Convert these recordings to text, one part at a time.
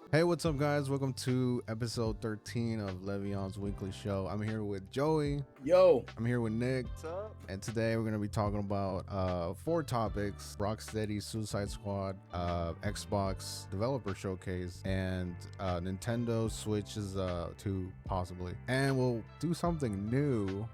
Hey, what's up, guys? Welcome to episode 13 of Levion's weekly show. I'm here with Joey. Yo, I'm here with Nick. What's up? And today we're going to be talking about four topics: Rocksteady, Suicide Squad, Xbox Developer Showcase, and Nintendo Switch's 2, possibly. And we'll do something new.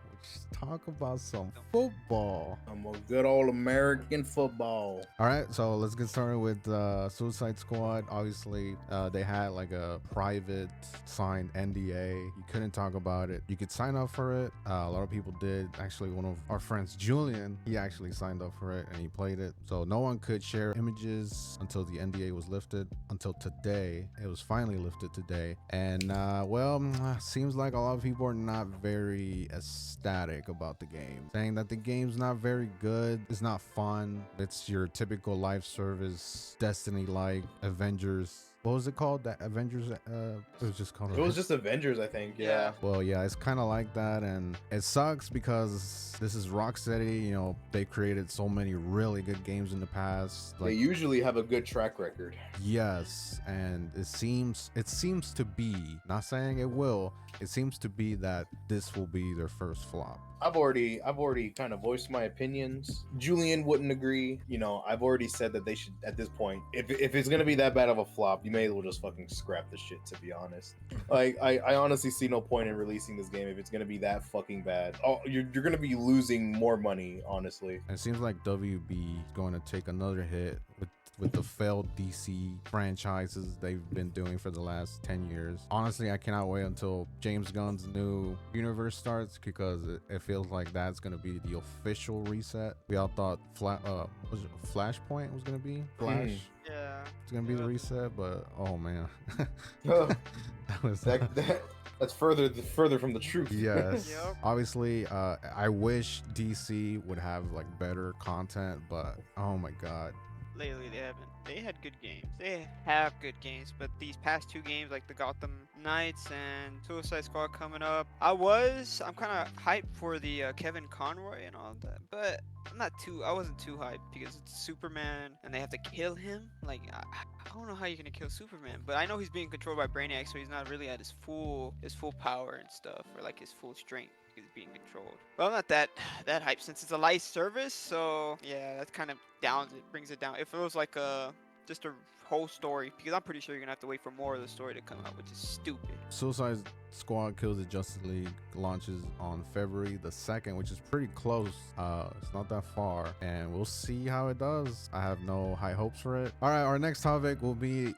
Talk about some football. I'm a good old American football. All right, so let's get started with Suicide Squad. Obviously, they had like a private signed NDA. You couldn't talk about it. You could sign up for it. A lot of people did. Actually, one of our friends, Julian, he actually signed up for it and he played it. So no one could share images until the NDA was lifted. Until today, it was finally lifted today. And seems like a lot of people are not very ecstatic about the game, saying that the game's not very good, it's not fun, it's your typical live service Destiny like Avengers. What was it called? That Avengers? It was just called. It was just Avengers, I think. Yeah. Well, yeah, it's kind of like that, and it sucks because this is Rocksteady. You know, they created so many really good games in the past. They usually have a good track record. Yes, and it seems to be, not saying it will, it seems to be that this will be their first flop. I've already kind of voiced my opinions. Julian wouldn't agree. You know, I've already said that they should, at this point, if it's gonna be that bad of a flop, you may as well just fucking scrap the shit, to be honest. Like, I honestly see no point in releasing this game if it's gonna be that fucking bad. Oh, you're gonna be losing more money, honestly. It seems like WB is going to take another hit with the failed DC franchises they've been doing for the last 10 years. Honestly, I cannot wait until James Gunn's new universe starts, because it feels like that's going to be the official reset. We all thought Flashpoint was going to be Flash. Yeah. It's going to be the reset, but oh man. That's further from the truth. Yes. Yep. Obviously, I wish DC would have like better content, but oh my god. Lately they haven't. They had good games. They have good games, but these past two games, like the Gotham Knights and Suicide Squad coming up, I'm kind of hyped for the Kevin Conroy and all that, but I wasn't too hyped because it's Superman and they have to kill him. Like, I don't know how you're gonna kill Superman, but I know he's being controlled by Brainiac, so he's not really at his full power and stuff, or like his full strength. Is being controlled. Well, I'm not that hype since it's a live service, so yeah, that kind of brings it down. It feels like just a whole story, because I'm pretty sure you're gonna have to wait for more of the story to come out, which is stupid. Suicide Squad Kills the Justice League launches on February the 2nd, which is pretty close. It's not that far, and we'll see how it does. I have no high hopes for it. All right, our next topic will be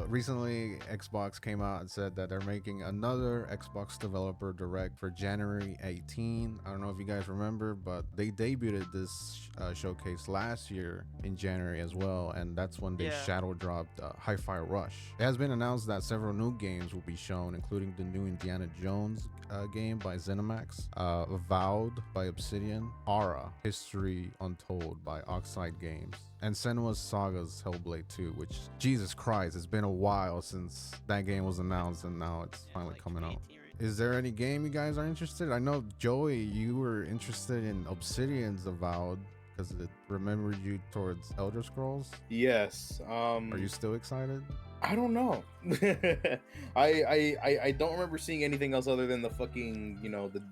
recently Xbox came out and said that they're making another Xbox Developer Direct for January 18. I don't know if you guys remember, but they debuted this showcase last year in January as well, and that's when they shadow dropped Hi-Fi Rush. It has been announced that several new games will be shown, including the new Indiana Jones game by ZeniMax, Avowed by Obsidian, Aura, History Untold by Oxide Games, and Senua's Saga's Hellblade 2, which, Jesus Christ, it's been a while since that game was announced, and now it's finally like coming out. 2018, right? Is there any game you guys are interested? I know, Joey, you were interested in Obsidian's Avowed because it remembered you towards Elder Scrolls. Yes. Are you still excited? I don't know. I don't remember seeing anything else other than the fucking,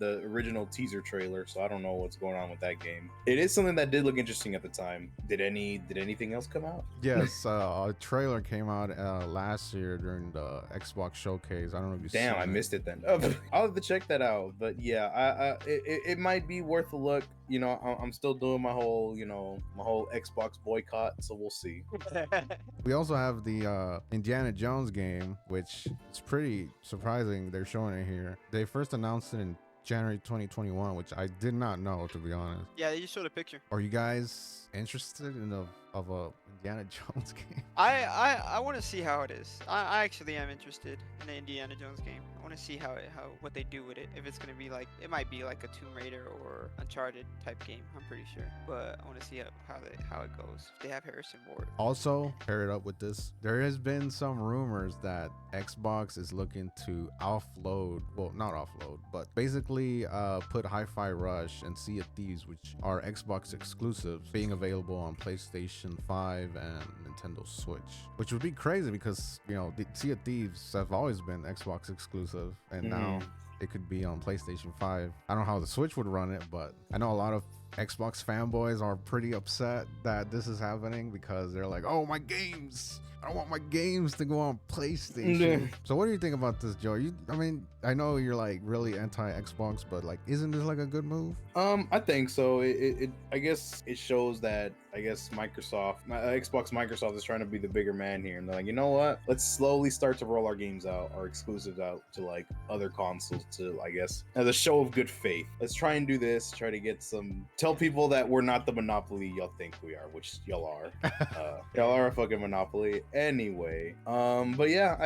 the original teaser trailer, so I don't know what's going on with that game. It is something that did look interesting at the time. Did anything else come out? Yes, a trailer came out last year during the Xbox showcase. I don't know if you Damn, seen I it. missed it then. I'll have to check that out. But yeah, it might be worth a look. You know, I'm still doing my whole Xbox boycott, so we'll see. We also have the Indiana Jones game, which is pretty surprising they're showing it here. They first announced it in January 2021, which I did not know, to be honest. Yeah, they just showed a picture. Are you guys interested in a Indiana Jones game? I want to see how it is. I actually am interested in the Indiana Jones game. I want to see what they do with it. If it's gonna be like, it might be like a Tomb Raider or Uncharted type game. I'm pretty sure, but I want to see how it goes. If they have Harrison Ford. Also, pair it up with this. There has been some rumors that Xbox is looking to offload, well, not offload, but basically put Hi-Fi Rush and Sea of Thieves, which are Xbox exclusives, being available available on PlayStation 5 and Nintendo Switch, which would be crazy because, you know, the Sea of Thieves have always been Xbox exclusive, and now it could be on PlayStation 5. I don't know how the Switch would run it, but I know a lot of Xbox fanboys are pretty upset that this is happening because they're like, oh, my games. I want my games to go on PlayStation. So what do you think about this, Joe? I mean, I know you're like really anti-Xbox, but like, isn't this like a good move? I think so. I guess it shows that Xbox Microsoft is trying to be the bigger man here, and they're like, you know what? Let's slowly start to roll our games out, our exclusives out to like other consoles, to I guess as a show of good faith. Let's try and do this. Try to get tell people that we're not the monopoly y'all think we are, which y'all are. Y'all are a fucking monopoly anyway. But yeah,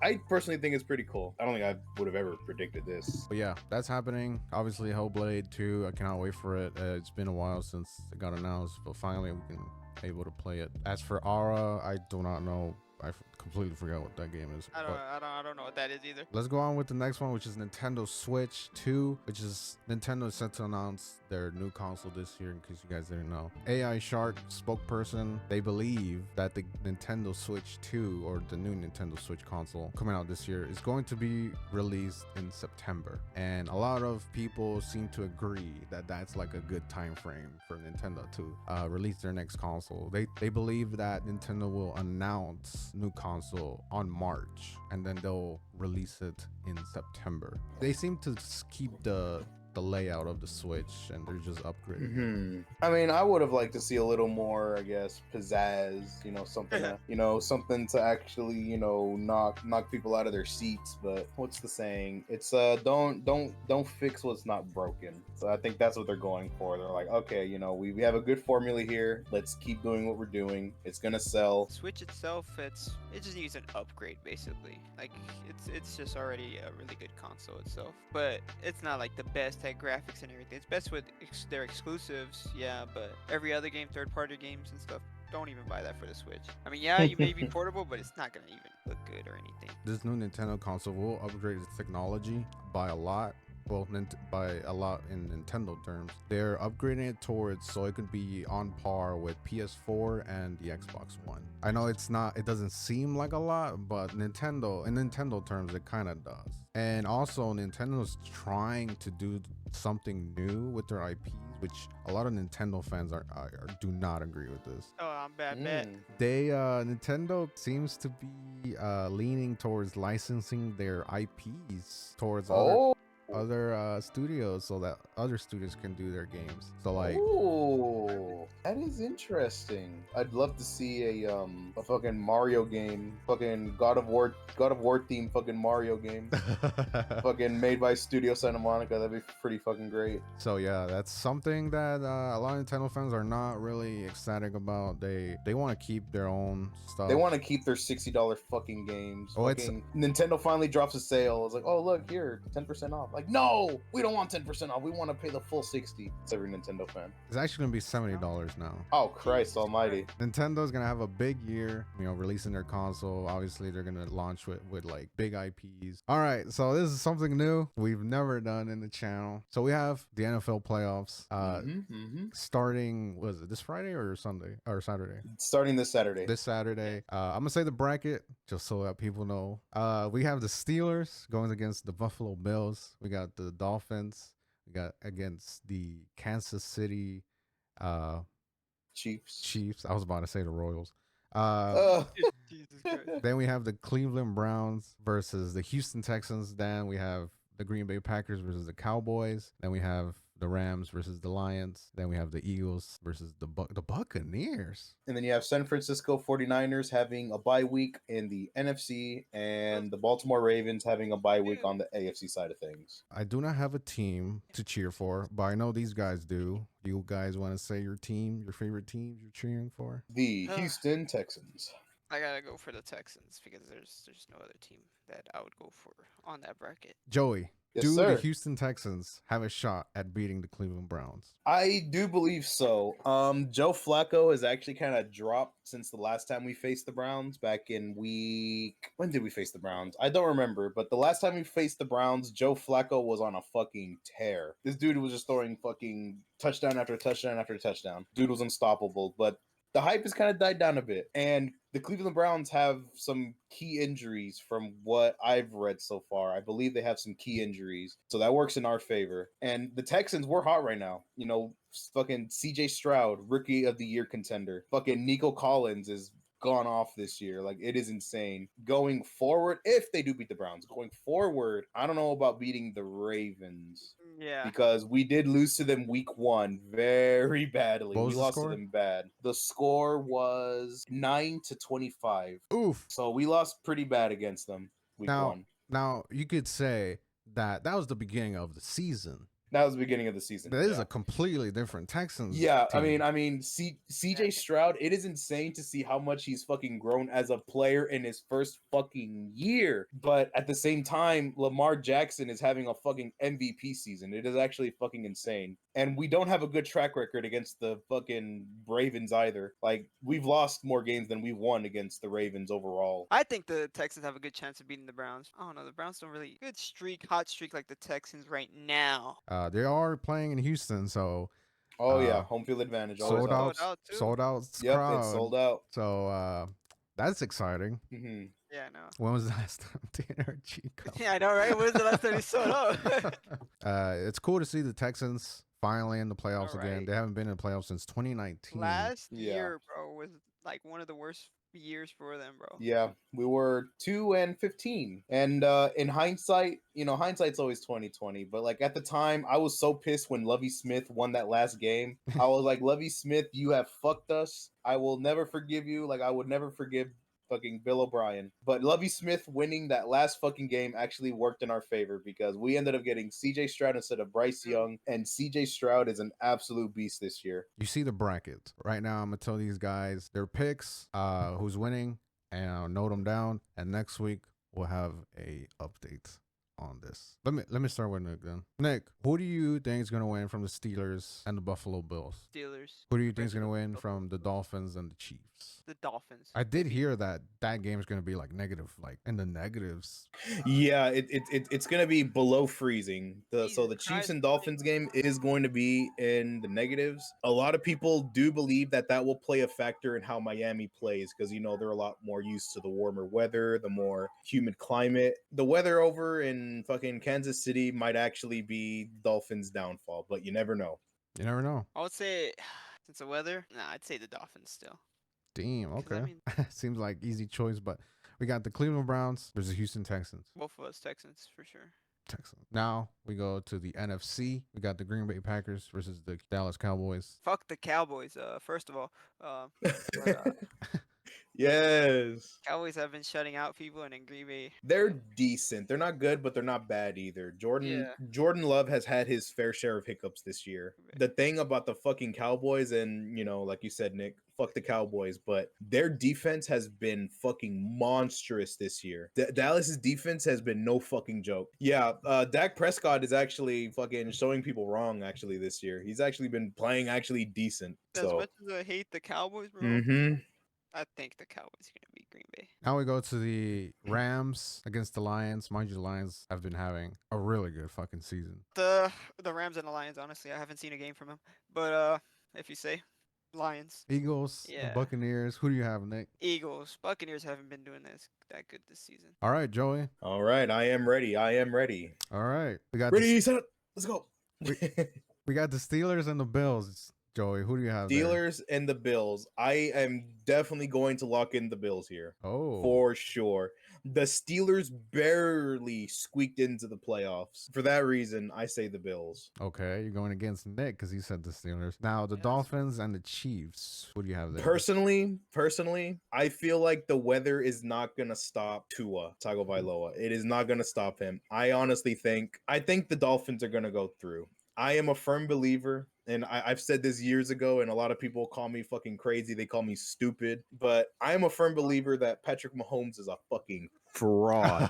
I personally think it's pretty cool. I don't think I would have ever predicted this. But yeah, that's happening. Obviously, Hellblade 2, I cannot wait for it. It's been a while since it got announced, but finally we can able to play it. As for Aura, I do not know. I completely forgot what that game is. I don't know what that is either. Let's go on with the next one, which is Nintendo Switch 2, which is Nintendo is set to announce their new console this year, in case you guys didn't know. AI Shark spokesperson, they believe that the Nintendo Switch 2, or the new Nintendo Switch console coming out this year, is going to be released in September. And a lot of people seem to agree that that's like a good time frame for Nintendo to release their next console. They believe that Nintendo will announce new console on March, and then they'll release it in September. They seem to keep the layout of the Switch, and they're just upgrading. I mean, I would have liked to see a little more, I guess, pizzazz. You know, something, something to actually, knock people out of their seats. But what's the saying? It's don't fix what's not broken. So I think that's what they're going for. They're like, okay, we have a good formula here. Let's keep doing what we're doing. It's gonna sell. Switch itself, it just needs an upgrade basically. Like it's just already a really good console itself, but it's not like the best at graphics and everything. It's best with their exclusives, yeah, but every other game, third-party games and stuff, don't even buy that for the Switch. I mean, yeah, you may be portable, but it's not gonna even look good or anything. This new Nintendo console will upgrade its technology by a lot. Well, by a lot in Nintendo terms. They're upgrading it towards so it could be on par with PS4 and the Xbox One. I know it doesn't seem like a lot, but in Nintendo terms, it kind of does. And also, Nintendo's trying to do something new with their IPs, which a lot of Nintendo fans do not agree with this. Oh, I'm bad bet. Nintendo seems to be leaning towards licensing their IPs towards other studios, so that other studios can do their games. So like, oh, that is interesting. I'd love to see a fucking Mario game, fucking God of War themed fucking Mario game, fucking made by Studio Santa Monica. That'd be pretty fucking great. So yeah, that's something that a lot of Nintendo fans are not really ecstatic about. They want to keep their own stuff. They want to keep their $60 fucking games. Oh, Nintendo finally drops a sale. It's like, oh look here, 10% off. Like, no, we don't want 10% off. We want to pay the full 60. It's every Nintendo fan. It's actually gonna be $70 now. Oh Christ Almighty! Nintendo's gonna have a big year, releasing their console. Obviously, they're gonna launch with like big IPs. All right, so this is something new we've never done in the channel. So we have the NFL playoffs starting. Was it this Friday or Sunday or Saturday? Starting this Saturday. I'm gonna say the bracket just so that people know. We have the Steelers going against the Buffalo Bills. We got the Dolphins. We got against the Kansas City Chiefs. I was about to say the Royals. Jesus Christ. Then we have the Cleveland Browns versus the Houston Texans. Then we have the Green Bay Packers versus the Cowboys. Then we have the Rams versus the Lions. Then we have the Eagles versus the Buccaneers. And then you have San Francisco 49ers having a bye week in the NFC, and the Baltimore Ravens having a bye week on the AFC side of things. I do not have a team to cheer for, but I know these guys do. You guys want to say your favorite teams you're cheering for? The Houston Texans. I gotta go for the Texans because there's no other team that I would go for on that bracket. Joey, Yes, Do the sir. Houston Texans have a shot at beating the Cleveland Browns? I do believe so. Joe Flacco has actually kind of dropped since the last time we faced the Browns back in week. When did we face the Browns? I don't remember, but the last time we faced the Browns, Joe Flacco was on a fucking tear. This dude was just throwing fucking touchdown after touchdown after touchdown. Dude was unstoppable, but the hype has kind of died down a bit. And the Cleveland Browns have some key injuries from what I've read so far. I believe they have some key injuries. So that works in our favor. And the Texans, we're hot right now. You know, fucking CJ Stroud, rookie of the year contender. Fucking Nico Collins is gone off this year. Like, it is insane. Going forward, if they do beat the Browns, going forward, I don't know about beating the Ravens. Yeah. Because we did lose to them week 1 very badly. What We was the lost to score? them bad. The score was 9-25. Oof. So we lost pretty bad against them week Now, 1. now you could say that that was the beginning of the season. That was the beginning of the season. That is yeah. a completely different Texans. Yeah, team. I mean, CJ Stroud. It is insane to see how much he's fucking grown as a player in his first fucking year. But at the same time, Lamar Jackson is having a fucking MVP season. It is actually fucking insane. And we don't have a good track record against the fucking Ravens either. Like, we've lost more games than we've won against the Ravens overall. I think the Texans have a good chance of beating the Browns. I don't know. The Browns don't really hot streak like the Texans right now. They are playing in Houston, so Oh yeah, Uh, home field advantage. Always sold helps. out, too. sold out Yep, crowd. it's sold out. So that's exciting. hmm Yeah, I know. When was the last time Tanner Chico? Yeah, I know, right? When's the last time he sold out? It's cool to see the Texans finally in the playoffs again. Alright. They haven't been in the playoffs since 2019. Last Yeah. year, bro, was like one of the worst years for them, bro. Yeah, we were 2-15, and in hindsight, you know, hindsight's always 2020. But like at the time, I was so pissed when Lovie Smith won that last game. I was like, Lovie Smith, you have fucked us. I will never forgive you. Like I would never forgive fucking Bill O'Brien. But Lovie Smith winning that last fucking game actually worked in our favor because we ended up getting CJ Stroud instead of Bryce Young, and CJ Stroud is an absolute beast this year. You see the bracket right now. I'm gonna tell these guys their picks, who's winning, and I'll note them down. And next week we'll have a update on this. Let me start with Nick then. Nick, who do you think is gonna win from the Steelers and the Buffalo Bills? Steelers. Who do you think is gonna win from the Dolphins and the Chiefs? The Dolphins. I did hear that that game is gonna be like negative, like in the negatives. Yeah, it's gonna be below freezing. So Jesus the Chiefs Christ, and Dolphins game is going to be in the negatives. A lot of people do believe that that will play a factor in how Miami plays because you know they're a lot more used to the warmer weather, the more humid climate. The weather over in fucking Kansas City might actually be Dolphins' downfall, but you never know. You never know. I would say, since the weather, nah, I'd say the Dolphins still. Damn. 'Cause, I Okay. mean- Seems like easy choice, but we got the Cleveland Browns versus the Houston Texans. Both of us Texans for sure. Texans. Now we go to the NFC. We got the Green Bay Packers versus the Dallas Cowboys. Fuck the Cowboys. First of all, but, Yes. Cowboys have been shutting out people, and in Green Bay, They're decent. They're not good, but they're not bad either. Yeah. Jordan Love has had his fair share of hiccups this year. The thing about the fucking Cowboys, and you know, like you said, Nick, fuck the Cowboys, but their defense has been fucking monstrous this year. Dallas's defense has been no fucking joke. Yeah, Dak Prescott is actually fucking showing people wrong actually this year. He's actually been playing actually decent. as So, much as I hate the Cowboys, bro, I think the Cowboys are gonna beat Green Bay. Now we go to the Rams against the Lions. Mind you, the Lions have been having a really good fucking season. The Rams and the Lions, honestly, I haven't seen a game from them, but if you say Lions, Eagles, the Yeah. Buccaneers. Who do you have, Nick? Eagles, Buccaneers haven't been doing that good this season. All right, Joey. all right, I am ready. I am ready. All right, we got Ready, set up. Let's go. we got the Steelers and the Bills. Joey, who do you have? there? Steelers and the Bills. I am definitely going to lock in the Bills here. Oh, For sure. The Steelers barely squeaked into the playoffs. For that reason, I say the Bills. okay. You're going against Nick because he said the Steelers. Now the Yeah, Dolphins and the Chiefs. Who do you have there? Personally, I feel like the weather is not gonna stop Tua Tagovailoa. It is not gonna stop him. I think the Dolphins are gonna go through. I am a firm believer, and I've said this years ago, and a lot of people call me fucking crazy. They call me stupid, but I am a firm believer that Patrick Mahomes is a fucking fraud.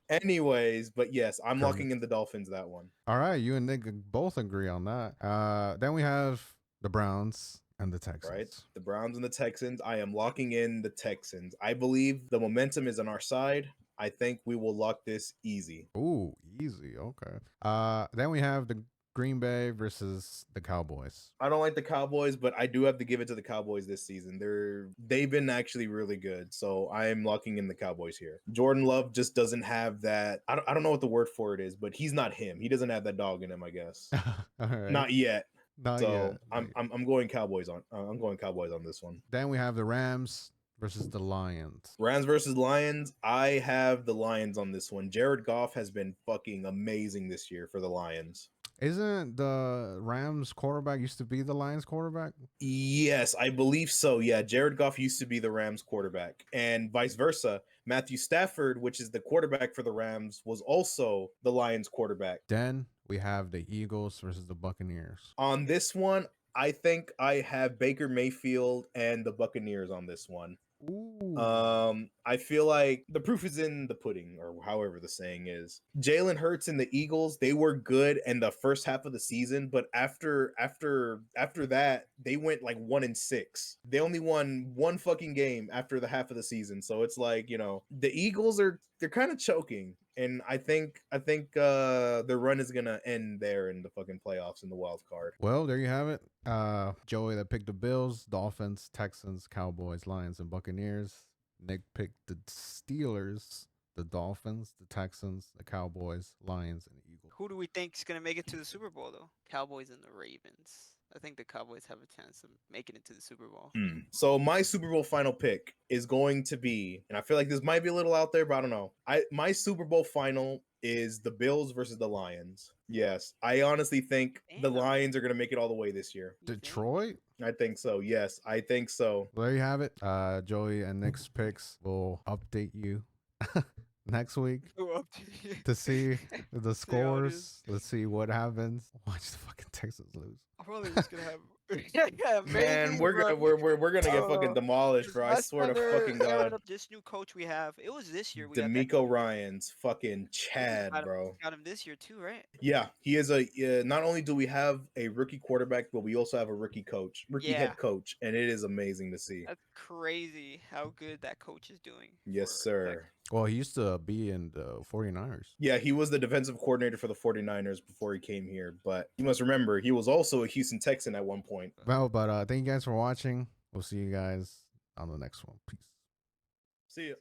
Anyways, but yes, I'm Correct. locking in the Dolphins that one. All right, you and Nick both agree on that. Then we have the Browns and the Texans. Right? The Browns and the Texans. I am locking in the Texans. I believe the momentum is on our side. I think we will lock this easy. Ooh, easy. Okay. Then we have the Green Bay versus the Cowboys. I don't like the Cowboys, but I do have to give it to the Cowboys this season. They've been actually really good, so I am locking in the Cowboys here. Jordan Love just doesn't have that. I don't know what the word for it is, but he's not him. He doesn't have that dog in him, I guess. All right. Not yet. Not So yet. I'm going Cowboys on. I'm going Cowboys on this one. Then we have the Rams versus the Lions. Rams versus Lions. I have the Lions on this one. Jared Goff has been fucking amazing this year for the Lions. Isn't the Rams quarterback used to be the Lions quarterback? Yes, I believe so. Yeah, Jared Goff used to be the Rams quarterback, and vice versa. Matthew Stafford, which is the quarterback for the Rams, was also the Lions quarterback. Then we have the Eagles versus the Buccaneers. On this one, I think I have Baker Mayfield and the Buccaneers on this one. Ooh. I feel like the proof is in the pudding, or however the saying is. Jalen Hurts and the Eagles, they were good in the first half of the season, but after that, they went like 1-6. They only won one fucking game after the half of the season. So it's like, the Eagles they're kind of choking. And I think the run is gonna end there in the fucking playoffs in the wild card. Well, there you have it. Joey that picked the Bills, Dolphins, Texans, Cowboys, Lions, and Buccaneers. Nick picked the Steelers, the Dolphins, the Texans, the Cowboys, Lions, and Eagles. Who do we think is gonna make it to the Super Bowl though? Cowboys and the Ravens. I think the Cowboys have a chance of making it to the Super Bowl. So my Super Bowl final pick is going to be, and I feel like this might be a little out there, but I don't know. My Super Bowl final is the Bills versus the Lions. Yes, I honestly think the Damn. Lions are going to make it all the way this year. You think? Detroit? I think so. Yes, I think so. Well, there you have it. Joey and Nick's picks will update you next week Go up to see the See how it is. scores. Let's see what happens. Watch the fucking Texans lose. I'm probably just gonna have. Man, maybe, we're bro. gonna get fucking demolished, bro. I Last swear to time they're fucking airing God. up this new coach we have. It was this year we got that D'Amico coach. Ryans, fucking We Chad, got him- bro. Got him this year too, right? Yeah, he is not only do we have a rookie quarterback, but we also have a rookie Yeah. head coach, and it is amazing to see. That's crazy how good that coach is doing. Yes, for sir. Well, he used to be in the 49ers. Yeah, he was the defensive coordinator for the 49ers before he came here, but you must remember he was also a Houston Texan at one point. Well, but thank you guys for watching. We'll see you guys on the next one. Peace. See ya.